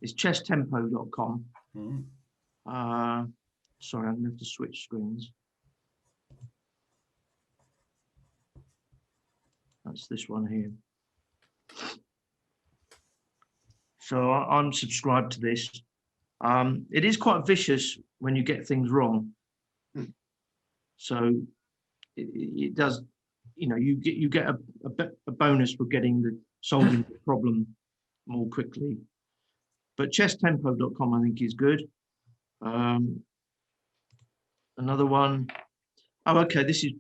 It's chesstempo.com. Mm. Sorry, I'm going to have to switch screens. That's this one here. So I'm subscribed to this. It is quite vicious when you get things wrong. So it does, you know, you get a bonus for solving the problem more quickly. But chesstempo.com I think is good. Another one. Oh, okay. This is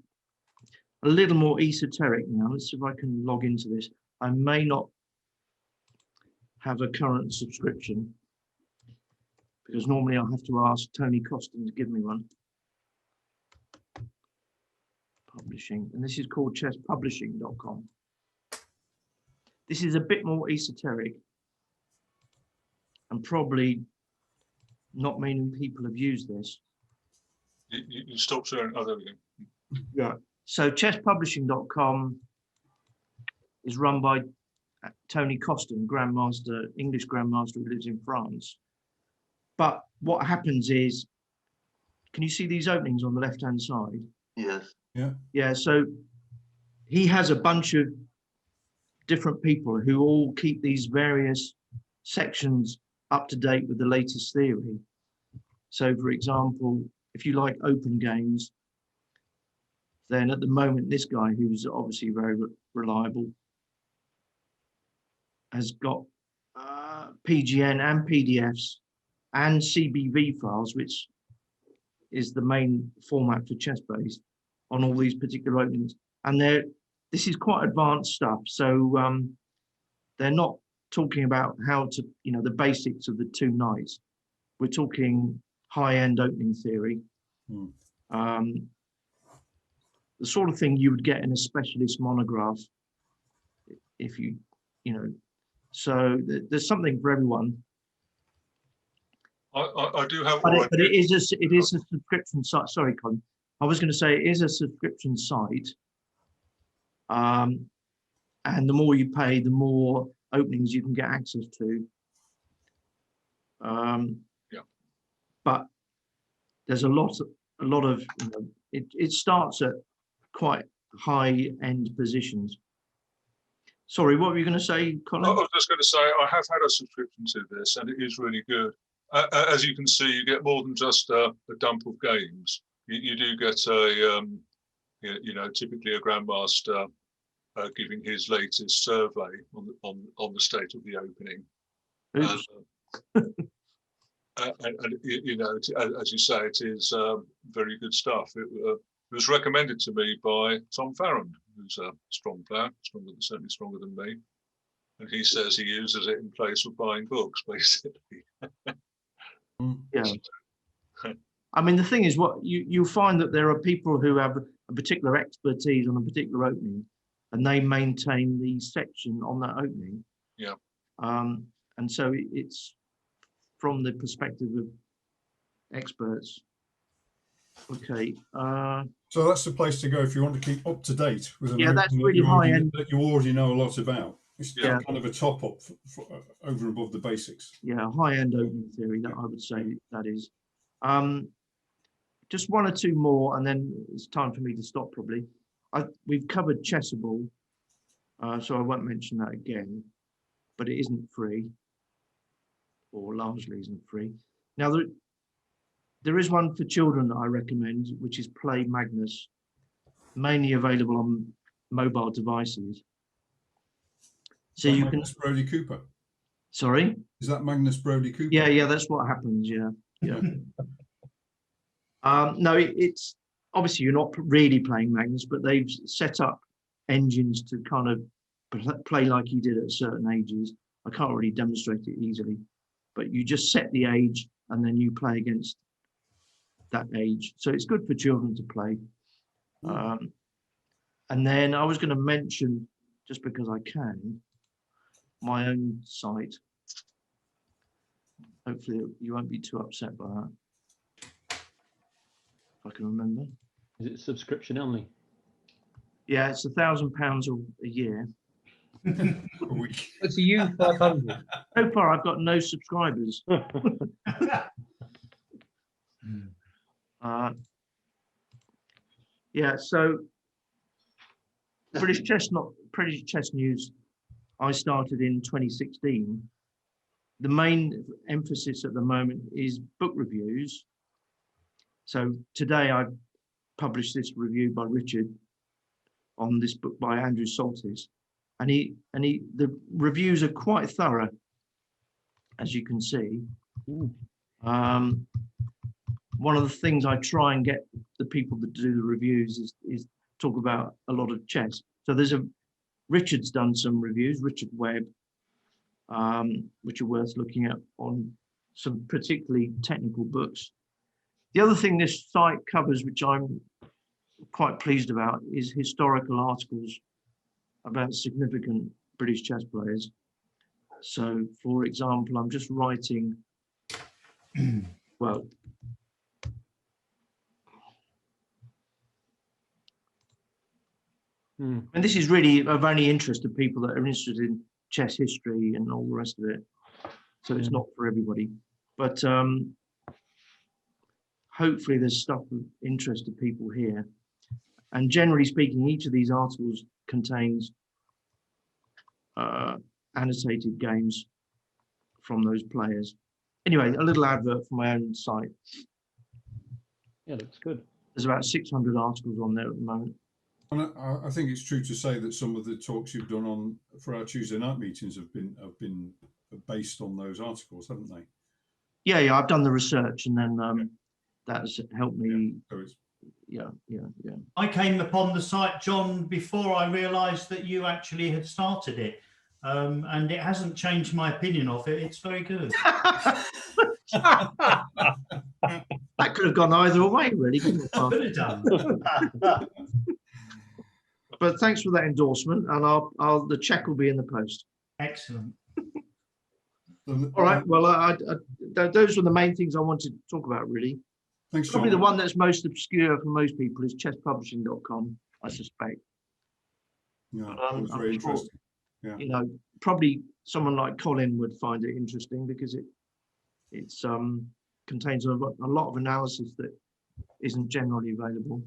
a little more esoteric now. Let's see if I can log into this. I may not have a current subscription because normally I have to ask Tony Costin to give me one. Publishing, and this is called chesspublishing.com. This is a bit more esoteric and probably not many people have used this. You stop sharing. Oh, there we go. Yeah. So chesspublishing.com is run by Tony Costin, grandmaster, English grandmaster who lives in France. But what happens is, can you see these openings on the left-hand side? Yes. Yeah. Yeah. So he has a bunch of different people who all keep these various sections up to date with the latest theory. So, for example, if you like open games, then at the moment, this guy, who's obviously very reliable, has got PGN and PDFs and CBV files, which is the main format for ChessBase on all these particular openings. And this is quite advanced stuff. So they're not talking about how to, you know, the basics of the two knights. We're talking high-end opening theory. The sort of thing you would get in a specialist monograph if you know. So there's something for everyone. I do have. But it is a subscription site. Sorry, Colin. I was going to say it is a subscription site. And the more you pay, the more openings you can get access to. Yeah. But there's a lot of, you know, it starts at quite high end positions. Sorry, what were you going to say, Colin? I was just going to say I have had a subscription to this, and it is really good. As you can see, you get more than just a dump of games. You do get you know, typically a grandmaster giving his latest survey on the state of the opening. And you know, as you say, it is very good stuff. It was recommended to me by Tom Farrand, who's a strong player, certainly stronger than me, and he says he uses it in place of buying books, basically. Yeah. I mean, the thing is, what you find that there are people who have a particular expertise on a particular opening, and they maintain the section on that opening. Yeah. And so it's from the perspective of experts. Okay. So that's the place to go if you want to keep up to date with an opening that's really high end that you already know a lot about. It's Yeah. kind of a top up over and above the basics. Yeah, high end opening theory. That I would say that is. Just one or two more, and then it's time for me to stop. Probably. We've covered Chessable, so I won't mention that again. But it isn't free, or largely isn't free. Now there is one for children that I recommend, which is Play Magnus, mainly available on mobile devices. So you Magnus Brodie Cooper. Sorry? Is that Magnus Brodie Cooper? Yeah, that's what happens. Yeah. No, it's obviously you're not really playing Magnus, but they've set up engines to kind of play like you did at certain ages. I can't really demonstrate it easily, but you just set the age and then you play against that age. So it's good for children to play. And then I was going to mention, just because I can, my own site. Hopefully you won't be too upset by that. If I can remember. Is it subscription only? Yeah, it's £1,000 a year. a week. It's a U500. So far, I've got no subscribers. Yeah, so British Chess News, I started in 2016. The main emphasis at the moment is book reviews. So today I published this review by Richard on this book by Andrew Soltis, and the reviews are quite thorough, as you can see. One of the things I try and get the people that do the reviews is talk about a lot of chess. So Richard's done some reviews, Richard Webb, which are worth looking at on some particularly technical books. The other thing this site covers, which I'm quite pleased about, is historical articles about significant British chess players. So, for example, I'm just writing, well, and this is really of only interest to people that are interested in chess history and all the rest of it. So it's not for everybody, but hopefully there's stuff of interest to people here. And generally speaking, each of these articles contains annotated games from those players. Anyway, a little advert for my own site. Yeah, looks good. There's about 600 articles on there at the moment. And I think it's true to say that some of the talks you've done for our Tuesday night meetings have been based on those articles, haven't they? Yeah, I've done the research, and then that's helped me. Yeah. Yeah. I came upon the site, John, before I realised that you actually had started it, and it hasn't changed my opinion of it. It's very good. That could have gone either way, really. Couldn't it? Could have done. But thanks for that endorsement, and the check will be in the post. Excellent. All right. Well, those were the main things I wanted to talk about, really. Thanks, Probably John. the one that's most obscure for most people is chesspublishing.com, I suspect. Yeah, But, it was I'm very sure, interesting. Yeah. You know, probably someone like Colin would find it interesting because it contains a lot of analysis that isn't generally available.